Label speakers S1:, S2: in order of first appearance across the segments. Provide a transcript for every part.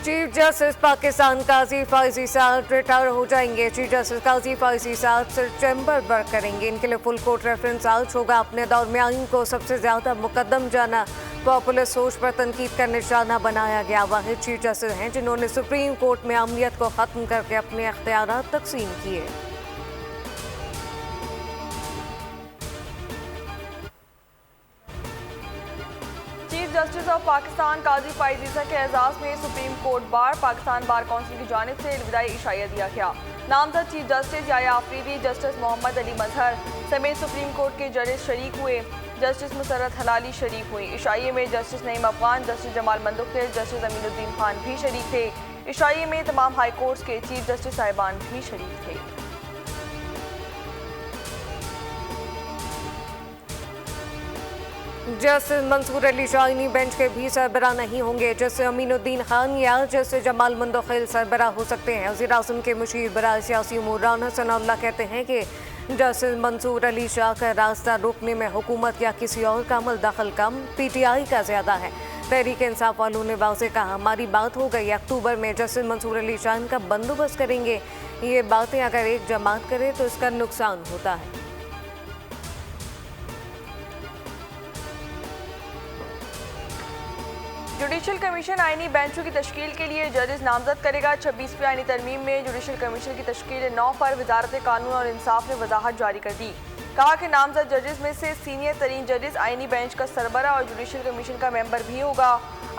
S1: Chief justice Pakistan काजी फायजी साहब retire हो जाएंगे। चीफ जस्टिस काजी फायजी साहब सिर्फ चैम्बर वर्क करेंगे। इनके लिए फुल कोर्ट रेफरेंस आउट होगा। अपने दौर में आइन को सबसे ज्यादा मुकद्दम जाना, पॉपुलर सोच पर तनकीद का निशाना बनाया गया वाहिद चीफ जस्टिस हैं जिन्होंने सुप्रीम कोर्ट में अहमियत को खत्म करके अपने अख्तियारात तकसीम किए।
S2: Chief justice of Pakistan Qazi Faez Isa के एजाज में supreme court bar Pakistan bar council की जानिब से विदाई इशाया दिया गया। नामजद chief justice Yahya Afridi, justice Mohammad Ali Mazhar समेत सुप्रीम कोर्ट के जजेस शरीक हुए। जस्टिस मुसर्रत हलाली शरीक हुई। इशाइये में justice Naeem Afghan, justice Jamal Mandokhail, justice Aminuddin Khan भी शरीक थे। इशाइये में तमाम हाई कोर्ट्स के चीफ जस्टिस साहिबान भी शरीक थे।
S1: जस्टिस मंसूर अली शाहीनी बेंच के भी सरबराह नहीं होंगे। जस्टिस अमीनुद्दीन खान या जस्टिस जमाल मंदुखिल सरबराह हो सकते हैं। वज़ीर-ए-आज़म के मुशीर बराए सियासी उमूर राना सनाउल्लाह कहते हैं कि जस्टिस मंसूर अली शाह का रास्ता रोकने में हुकूमत या किसी और का अमल दखल कम PTI का ज़्यादा है। तहरीक इंसाफ वालों ने वाज़े कहा हमारी बात हो गई, अक्टूबर में जस्टिस मंसूर अली शाह का बंदोबस्त करेंगे। ये बातें अगर एक जमात करे तो इसका नुकसान होता है।
S2: जुडिशल कमीशन आईनी बेंचों की तश्कील के लिए जजेस नामजद करेगा। 26वीं आईनी तरमीम में जुडिशल कमीशन की तश्कील 9 पर वजारत कानून और इंसाफ ने वजाहत जारी कर दी। कहा कि नामजद जजेस में से सीनियर तरीन जजेस आईनी बेंच का सरबरा और जुडिशल कमीशन का मेंबर भी होगा।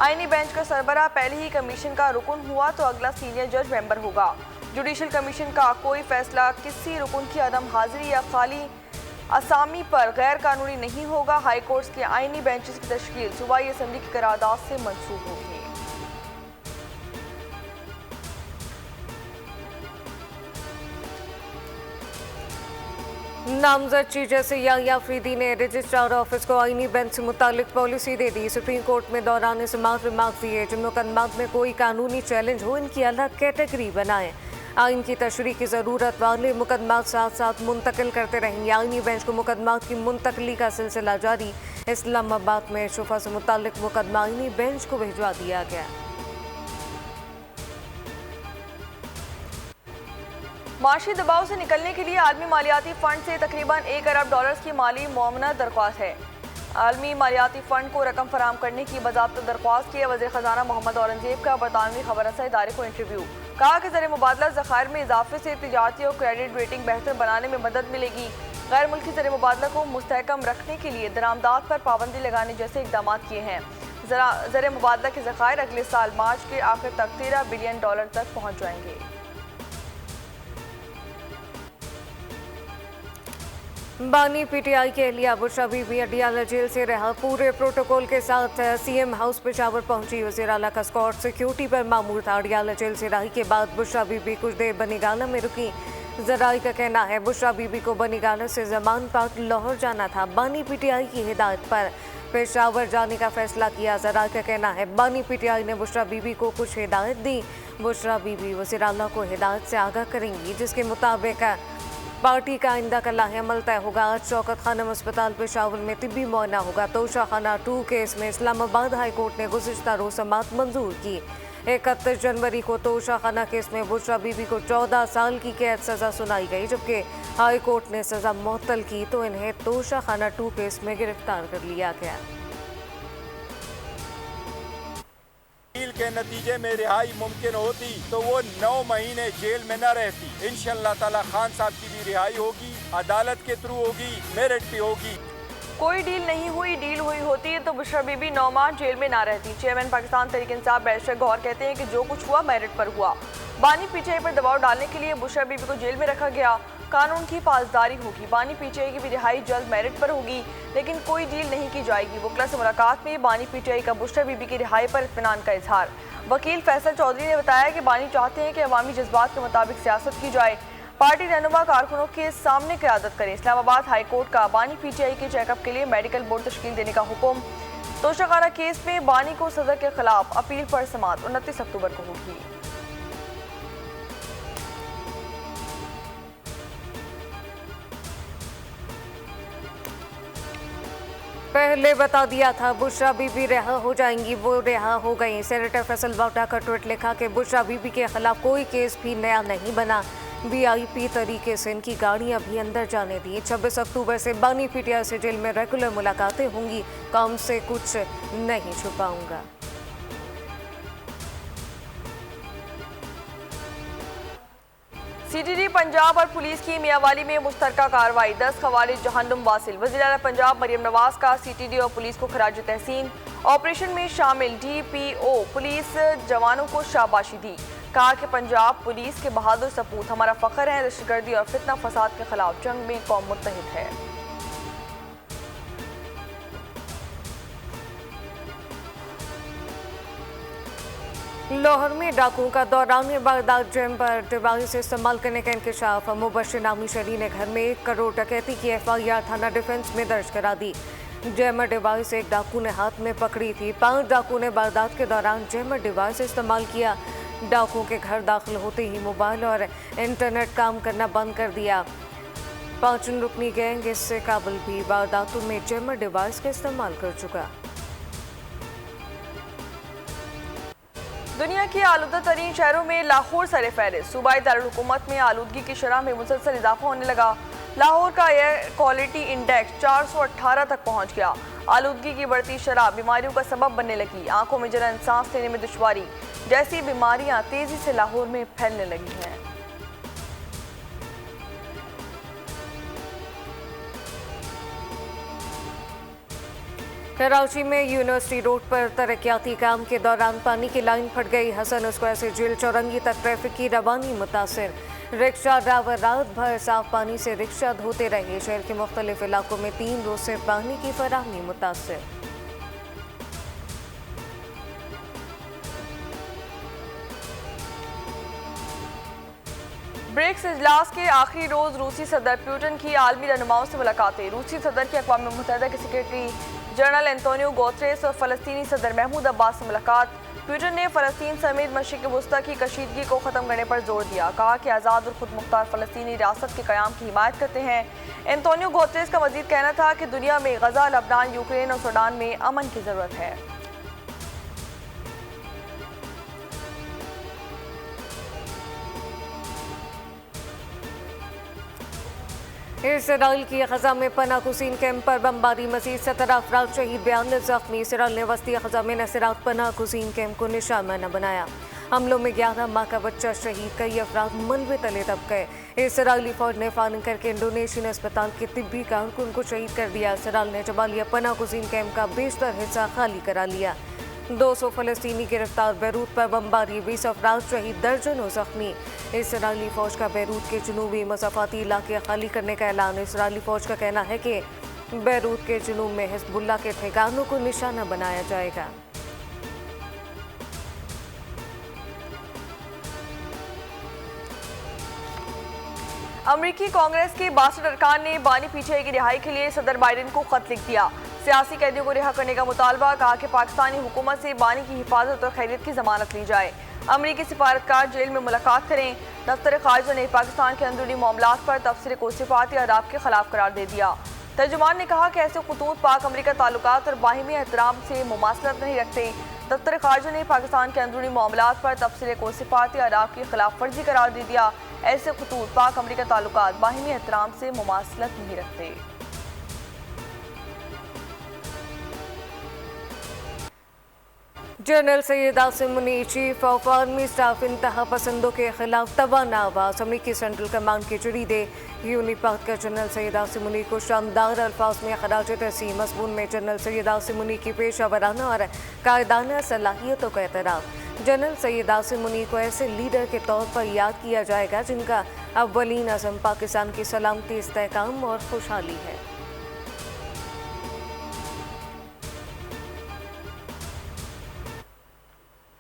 S2: आईनी बेंच का सरबरा पहले ही कमीशन का रुकन हुआ तो अगला सीनियर जज मेंबर होगा। जुडिशल कमीशन का कोई फैसला किसी रुकन की अदम हाजिरी या खाली असामी पर गैर कानूनी नहीं होगा। हाई कोर्ट्स के आईनी बेंचेस की तश्कील सूबाई असम्बली की करारदाद से मंसूख होगी।
S1: नामजद चीफ जस्टिस याया आफरीदी ने रजिस्ट्रार ऑफिस को आईनी बेंच से मुतालिक पॉलिसी दे दी। सुप्रीम कोर्ट में दौरान समाअत रिमार्क दिए जिन मुकदमात में कोई कानूनी चैलेंज हो इनकी अलग कैटेगरी बनाएं। आइन की तशरीह की ज़रूरत वाले मुकदमात साथ साथ मुंतकिल करते रहेंगे। आइनी बेंच को मुकदमात की मुंतकली का सिलसिला जारी। इस्लामाबाद में शुफा से मुतालिक मुकदमा आइनी बेंच को भिजवा दिया गया।
S2: माशी दबाव से निकलने के लिए आलमी मालियाती फ़ंड से तकरीबन $1 अरब की माली मुआवनत दरख्वास्त है। आलमी मालियाती फ़ंड को रकम फराम करने की बाज़ाब्ता दरख्वास्त की। वज़ीर ख़जाना मोहम्मद औरंगज़ेब का बरतानवी खबररसा इदारे को इंटरव्यू। कहा कि ज़र मुबादला ज़खायर में इजाफे से तिजारती और क्रेडिट रेटिंग बेहतर बनाने में मदद मिलेगी। गैर मुल्की ज़र मुबादला को मुस्तहकम रखने के लिए दरामदात पर पाबंदी लगाने जैसे इक़दाम किए हैं। ज़र मुबादला के ज़खायर अगले साल मार्च के आखिर तक $13 बिलियन तक पहुँच जाएंगे।
S1: बानी PTI के अहलिया बुशरा बीबी अडियाला जेल से रहा। पूरे प्रोटोकॉल के साथ CM हाउस पेशावर पहुंची। वज़ीर आला का स्कॉट सिक्योरिटी पर मामूर था। अडियाला जेल से रही के बाद बुशरा बीबी कुछ देर बनीगाला में रुकी। ज़राई का कहना है बुशरा बीबी को बनीगाला से जमान पाक लाहौर जाना था। बानी PTI की हिदायत पर पेशावर जाने का फैसला किया। ज़राई का कहना है बानी PTI ने बुशरा बीबी को कुछ हिदायत दी। बुशरा बीबी वज़ीर आला को हिदायत से आगाह करेंगी जिसके मुताबिक पार्टी का आइंदा का लाहेअमल तय होगा। आज शौकत खानम अस्पताल पेशावर में तिब्बी मुआयना होगा। तोशा खाना 2 केस में इस्लामाबाद हाई कोर्ट ने गुज़िश्ता रोज़ समाअत मंजूर की। 31 जनवरी को तोशा खाना केस में बुशरा बीबी को 14 साल की कैद सज़ा सुनाई गई जबकि हाई कोर्ट ने सज़ा मुअत्तल की तो इन्हें तोशा खाना 2 केस में गिरफ्तार कर लिया गया।
S3: के नतीजे में रिहाई मुमकिन होती तो वो 9 महीने जेल में न रहती। इंशाअल्लाह ताला खान साहब की भी रिहाई होगी, अदालत के थ्रू होगी, मेरिट पे होगी।
S2: कोई डील नहीं हुई, डील हुई होती तो बुशरा बीबी 9 माह जेल में ना रहती। चेयरमैन पाकिस्तान तहरीक इंसाफ बैरिस्टर गौहर कहते हैं कि जो कुछ हुआ मेरिट पर हुआ। बानी PTI पर दबाव डालने के लिए बुशरा बीबी को जेल में रखा गया। कानून की पासदारी होगी। बानी PTI की भी रिहाई जल्द मेरिट पर होगी लेकिन कोई डील नहीं की जाएगी। वकला से मुलाकात में बानी PTI का बुशरा बीबी की रिहाई पर इत्मीनान का इजहार। वकील फैसल चौधरी ने बताया कि बानी चाहते हैं कि अवामी जज्बात के मुताबिक सियासत की जाए। पार्टी रहनुमा कारकुनों के सामने क़यादत करें। इस्लामाबाद हाई कोर्ट का बानी PTI के चेकअप के लिए मेडिकल बोर्ड तश्कील देने का हुक्म। तोशाखाना केस में बानी को सज़ा के खिलाफ अपील पर समाअत 29 अक्टूबर को होगी।
S1: पहले बता दिया था बुशरा बीबी रिहा हो जाएंगी, वो रिहा हो गई। सेनेटर फैसल वाटा का ट्वीट लिखा कि बुशरा बीबी के खिलाफ कोई केस भी नया नहीं बना, वीआईपी तरीके से इनकी गाड़ियां भी अंदर जाने दी। 26 अक्टूबर से बानी पीटीआई से जेल में रेगुलर मुलाकातें होंगी, काम से कुछ नहीं छुपाऊंगा।
S2: सीटीडी पंजाब और पुलिस की मियांवाली में मुश्तरका कार्रवाई, 10 खवारिज जहन्नुम वासिल। वज़ीर आला पंजाब मरियम नवाज का सीटीडी और पुलिस को खराज तहसीन। ऑपरेशन में शामिल डीपीओ पुलिस जवानों को शाबाशी दी, कहा कि पंजाब पुलिस के बहादुर सपूत हमारा फख्र है। दहशतगर्दी और फितना फसाद के खिलाफ जंग में कौम मुत्तहिद है।
S1: लाहौर में डाकुओं का दौरान वारदात, जैमर डिवाइस इस्तेमाल करने का इंकशाफ। मुबशिर नामी शहरी ने घर में 1 करोड़ डकैती की एफआईआर थाना डिफेंस में दर्ज करा दी। जैमर डिवाइस एक डाकू ने हाथ में पकड़ी थी। 5 डाकू ने वारदात के दौरान जैमर डिवाइस इस्तेमाल किया। डाकुओं के घर दाखिल होते ही मोबाइल और इंटरनेट काम करना बंद कर दिया। 5 रुकनी गैंग इससे काबिल भी वारदातों में जैमर डिवाइस का इस्तेमाल कर चुका।
S2: दुनिया के आलूदा तरीन शहरों में लाहौर सरे फहरिस्त। सूबाई दारुल-हुकूमत में आलूदगी की शरह में मुसलसल इजाफा होने लगा। लाहौर का एयर क्वालिटी इंडेक्स 418 तक पहुंच गया। आलूदगी की बढ़ती शरह बीमारियों का सबब बनने लगी। आंखों में जलन, सांस लेने में दुश्वारी जैसी बीमारियां तेजी से लाहौर में फैलने लगी हैं।
S1: कराची में यूनिवर्सिटी रोड पर तरक्याती काम के दौरान पानी की लाइन फट गई। हसन स्क्वायर से जेल चौरंगी तक ट्रैफिक की रवानी मुतासिर। रिक्शा ड्राइवर रात भर साफ पानी से रिक्शा धोते रहे। शहर के मुख्तलिफ इलाकों में 3 रोज से पानी की फराहमी मुतासिर।
S2: ब्रिक्स इजलास के आखिरी रोज रूसी सदर पुतिन की आलमी रहनुमाओं से मुलाकातें। रूसी सदर की अक़वाम मुत्तहिदा के सेक्रेटरी जनरल एंटोनियो गुतेरेस और फ़लस्तीनी सदर महमूद अब्बास से मुलाकात। पुतिन ने फ़लस्तीन समेत मशरिक़ वस्ता की कशीदगी को ख़त्म करने पर जोर दिया, कहा कि आज़ाद और खुद मुख्तार फ़लस्तीनी रियासत के क़याम की हिमायत करते हैं। एंटोनियो गुतेरेस का मज़ीद कहना था कि दुनिया में गज़ा, लबनान, यूक्रेन और सूडान में अमन की ज़रूरत है।
S1: इसराइल की ग़ज़ा में पनाह गुज़ीन कैंप पर बमबारी, मज़ीद 17 अफराद शहीद, 42 ज़ख्मी। इसराइल ने वस्ती ग़ज़ा में नसरात पनाह गुज़ीन कैंप को निशाना बनाया। हमलों में 11 माह का बच्चा शहीद, कई अफराद मलबे तले दब गए। इसराइली फ़ौज ने फायरिंग करके इंडोनेशियन अस्पताल के तिब्बी कारकुन को शहीद कर दिया। इसराइल ने जबालिया पनाह गुज़ीन कैंप का बेशतर हिस्सा खाली करा लिया। 200 फ़लस्तीनी गिरफ्तार, बैरूत पर बमबारी, 20 अफराद शहीद, दर्जनों ज़ख्मी। इसराइली फ़ौज का बैरूत के जनूबी मज़ाफ़ाती इलाके खाली करने का ऐलान। इसराइली फ़ौज का कहना है कि बैरूत के जनूब में हिज़्बुल्लाह के ठिकानों को निशाना बनाया जाएगा।
S2: अमरीकी कांग्रेस के 62 अरकान ने बानी पीटीआई की रिहाई के लिए सदर बाइडेन को खत लिख दिया। सियासी कैदियों को रिहा करने का मुतालबा, कहा कि पाकिस्तानी हुकूमत से बानी की हिफाजत और खैरियत की जमानत ली जाए। अमरीकी सिफारतकार जेल में मुलाकात करें। दफ्तर खारजा ने पाकिस्तान के अंदरूनी मामलात पर तबसरे को सिफारती आदाब के खिलाफ करार दे दिया। तर्जुमान ने कहा कि ऐसे खतूत पाक अमरीका ताल्लुकात और बाहिमी एहतराम से मुमासलत नहीं रखते। दफ्तर खारजा ने पाकिस्तान के अंदरूनी मामलात पर तबसरे को सिफारती आदाब की खिलाफ वर्जी करार दे दिया। ऐसे खतूत पाक अमरीका ताल्लुकात बाहिमी एहतराम से मुमासलत नहीं रखते।
S1: General Syed Asim Muni, chief of army staff, इंतहा पसंदों के खिलाफ तवाना आवाज़। अमरीकी सेंट्रल कमांड के जरीदे यूनिपाक का जनरल सैयद आसिम मुनी को शानदार अल्फाज में खराज तहसीन। मज़मून में जनरल सैयद आसिम मुनी की पेशा वराना और कायदाना सलाहियतों का एतराफ़। जनरल सैयद आसिम मुनी को ऐसे लीडर के तौर पर याद किया जाएगा जिनका अव्वलीन अज़म पाकिस्तान की सलामती, इस्तेहकाम और खुशहाली है।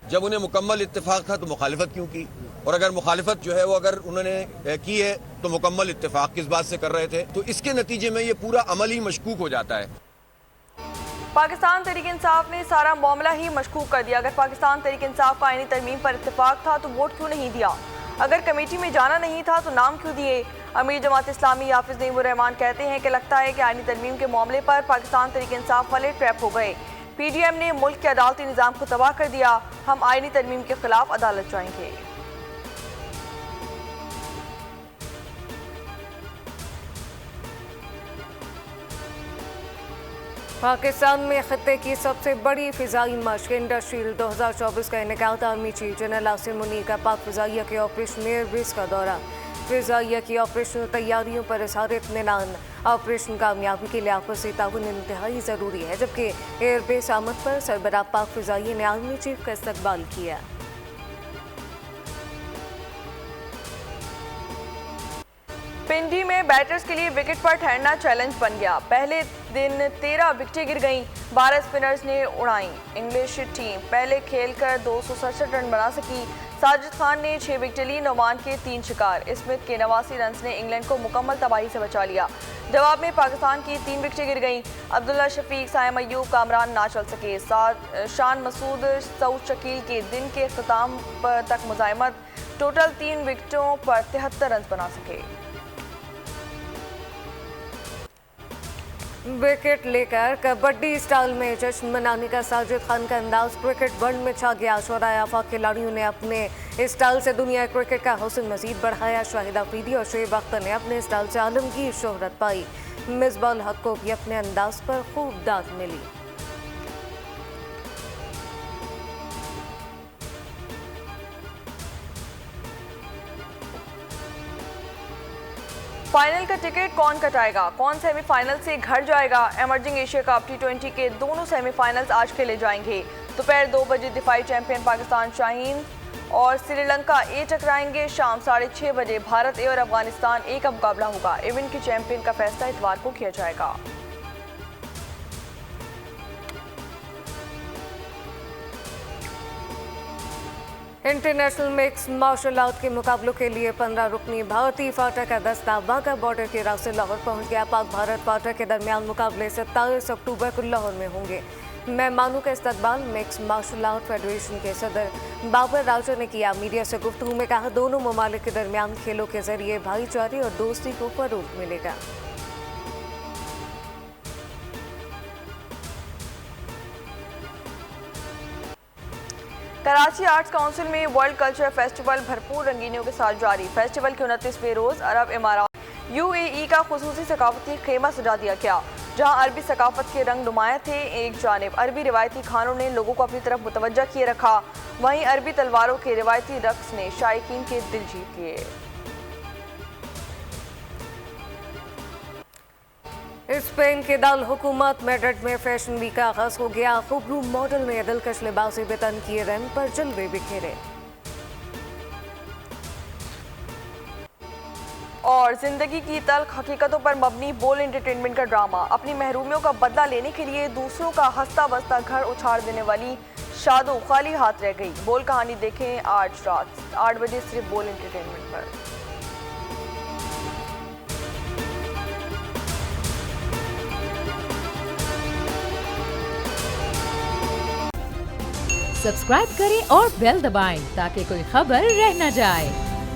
S4: जब उन्हें मुकम्मल इत्तेफाक था तो मुखालिफत क्यों की, और अगर मुखालिफत जो है वो अगर उन्होंने की है तो मुकम्मल इत्तेफाक किस बात से कर रहे थे। तो इसके नतीजे में ये पूरा अमल ही मशकूक हो जाता है।
S2: पाकिस्तान तहरीक इंसाफ ने सारा मामला ही मशकूक कर दिया। अगर पाकिस्तान तहरीक इंसाफ का आईनी तरमीम पर इत्तेफाक था तो वोट क्यों नहीं दिया। अगर कमेटी में जाना नहीं था तो नाम क्यों दिए? अमीर जमात इस्लामी हाफिज नईमुर रहमान कहते हैं कि लगता है कि आईनी तरमीम के मामले पर पाकिस्तान तहरीक इंसाफ वाले ट्रैप हो गए। PDM ने मुल्क के अदालती निज़ाम को तबाह कर दिया। हम आईनी तरमीम के खिलाफ अदालत जाएंगे।
S1: पाकिस्तान में खत्ते की सबसे बड़ी फ़िज़ाई मशक इंडस्ट्रियल 2024 का इनेकाद। Army chief general Asim Munir का पाक फ़िज़ाइया के ऑपरेशन एयरबेस का दौरा। फ़िज़ाइया की ऑपरेशनल तैयारियों पर इज़हार इत्मीनान। ऑपरेशन कामयाबी के लिए आपसी ताउन इंतहाई ज़रूरी है। जबकि एयरबेस आमद पर सरबराह पाक फ़िज़ाइया ने आर्मी चीफ का इस्तकबाल किया।
S2: पिंडी में बैटर्स के लिए विकेट पर ठहरना चैलेंज बन गया। पहले दिन 13 विकेटें गिर गईं। 12 स्पिनर्स ने उड़ाई। इंग्लिश टीम पहले खेलकर 267 रन बना सकी। साजिद खान ने 6 विकेटें ली। नोमान के 3 शिकार। स्मिथ के 89 रन ने इंग्लैंड को मुकम्मल तबाही से बचा लिया। जवाब में पाकिस्तान की 3 विकेटें गिर गईं। अब्दुल्ला शफीक, साइम अयूब, कामरान ना चल सके। शान मसूद, सऊद शकील के दिन के अख्ताम तक मुजाहिमत। टोटल 3 विकेटों पर 73 रन बना सके।
S1: विकेट लेकर कबड्डी स्टाइल में जश्न मनाने का साजिद खान का अंदाज क्रिकेट वर्ल्ड में छा गया। शोराए आफाक खिलाड़ियों ने अपने स्टाइल से दुनिया क्रिकेट का हुस्न मजीद बढ़ाया। शाहिद अफरीदी और शुएब अख्तर ने अपने स्टाइल से आलमगीर शोहरत पाई। मिसबाह हक को भी अपने अंदाज पर खूब दाद मिली।
S2: फाइनल का टिकट कौन कटाएगा? कौन सेमीफाइनल से घर जाएगा? इमर्जिंग एशिया कप T20 के दोनों सेमीफाइनल्स आज खेले जाएंगे। दोपहर 2 बजे दिफाई चैंपियन पाकिस्तान शाहीन और श्रीलंका ए टकराएंगे। शाम 6:30 बजे भारत ए और अफगानिस्तान ए का मुकाबला होगा। इवेंट के चैंपियन का फैसला इतवार को किया जाएगा।
S1: इंटरनेशनल मिक्स मार्शल आर्ट के मुकाबलों के लिए 15 रुकनी भारतीय फाटा का दस्ता वाघा बॉर्डर के रास्ते लाहौर पहुंच गया। पाक भारत फाटा के दरमियान मुकाबले 27 अक्टूबर को लाहौर में होंगे। मेहमानों का इस्तकबाल मिक्स मार्शल आर्ट फेडरेशन के सदर बाबर राजा ने किया। मीडिया से गुफ्तगू में कहा, दोनों ममालिक के दरमियान खेलों के जरिए भाईचारे और दोस्ती को फरोग मिलेगा।
S2: कराची आर्ट्स काउंसिल में वर्ल्ड कल्चर फेस्टिवल भरपूर रंगीनियों के साथ जारी। फेस्टिवल के 29वें रोज अरब इमारात UAE का खुसूसी सकाफती खेमा सजा दिया गया, जहां अरबी सकाफत के रंग नुमाया थे। एक जानिब अरबी रिवायती खानों ने लोगों को अपनी तरफ मुतवज्जा किए रखा, वहीं अरबी तलवारों के रिवायती रक्स ने शायकीन के दिल जीत लिए।
S1: स्पेन के दाल हुकूमत मेड्रिड में फैशन वीक का आगाज हो गया। खूबरू मॉडल ने दिलकश लिबासे बेतन किए रैंप पर जलवे बिखेरे।
S2: और जिंदगी की तल्ख हकीकतों पर मबनी बोल एंटरटेनमेंट का ड्रामा। अपनी महरूमियों का बदला लेने के लिए दूसरों का हंसता बसता घर उछाड़ देने वाली शादो खाली हाथ रह गई। बोल कहानी देखें आज रात 8 बजे सिर्फ बोल एंटरटेनमेंट पर।
S5: सब्सक्राइब करें और बेल दबाएं ताकि कोई खबर रह न जाए।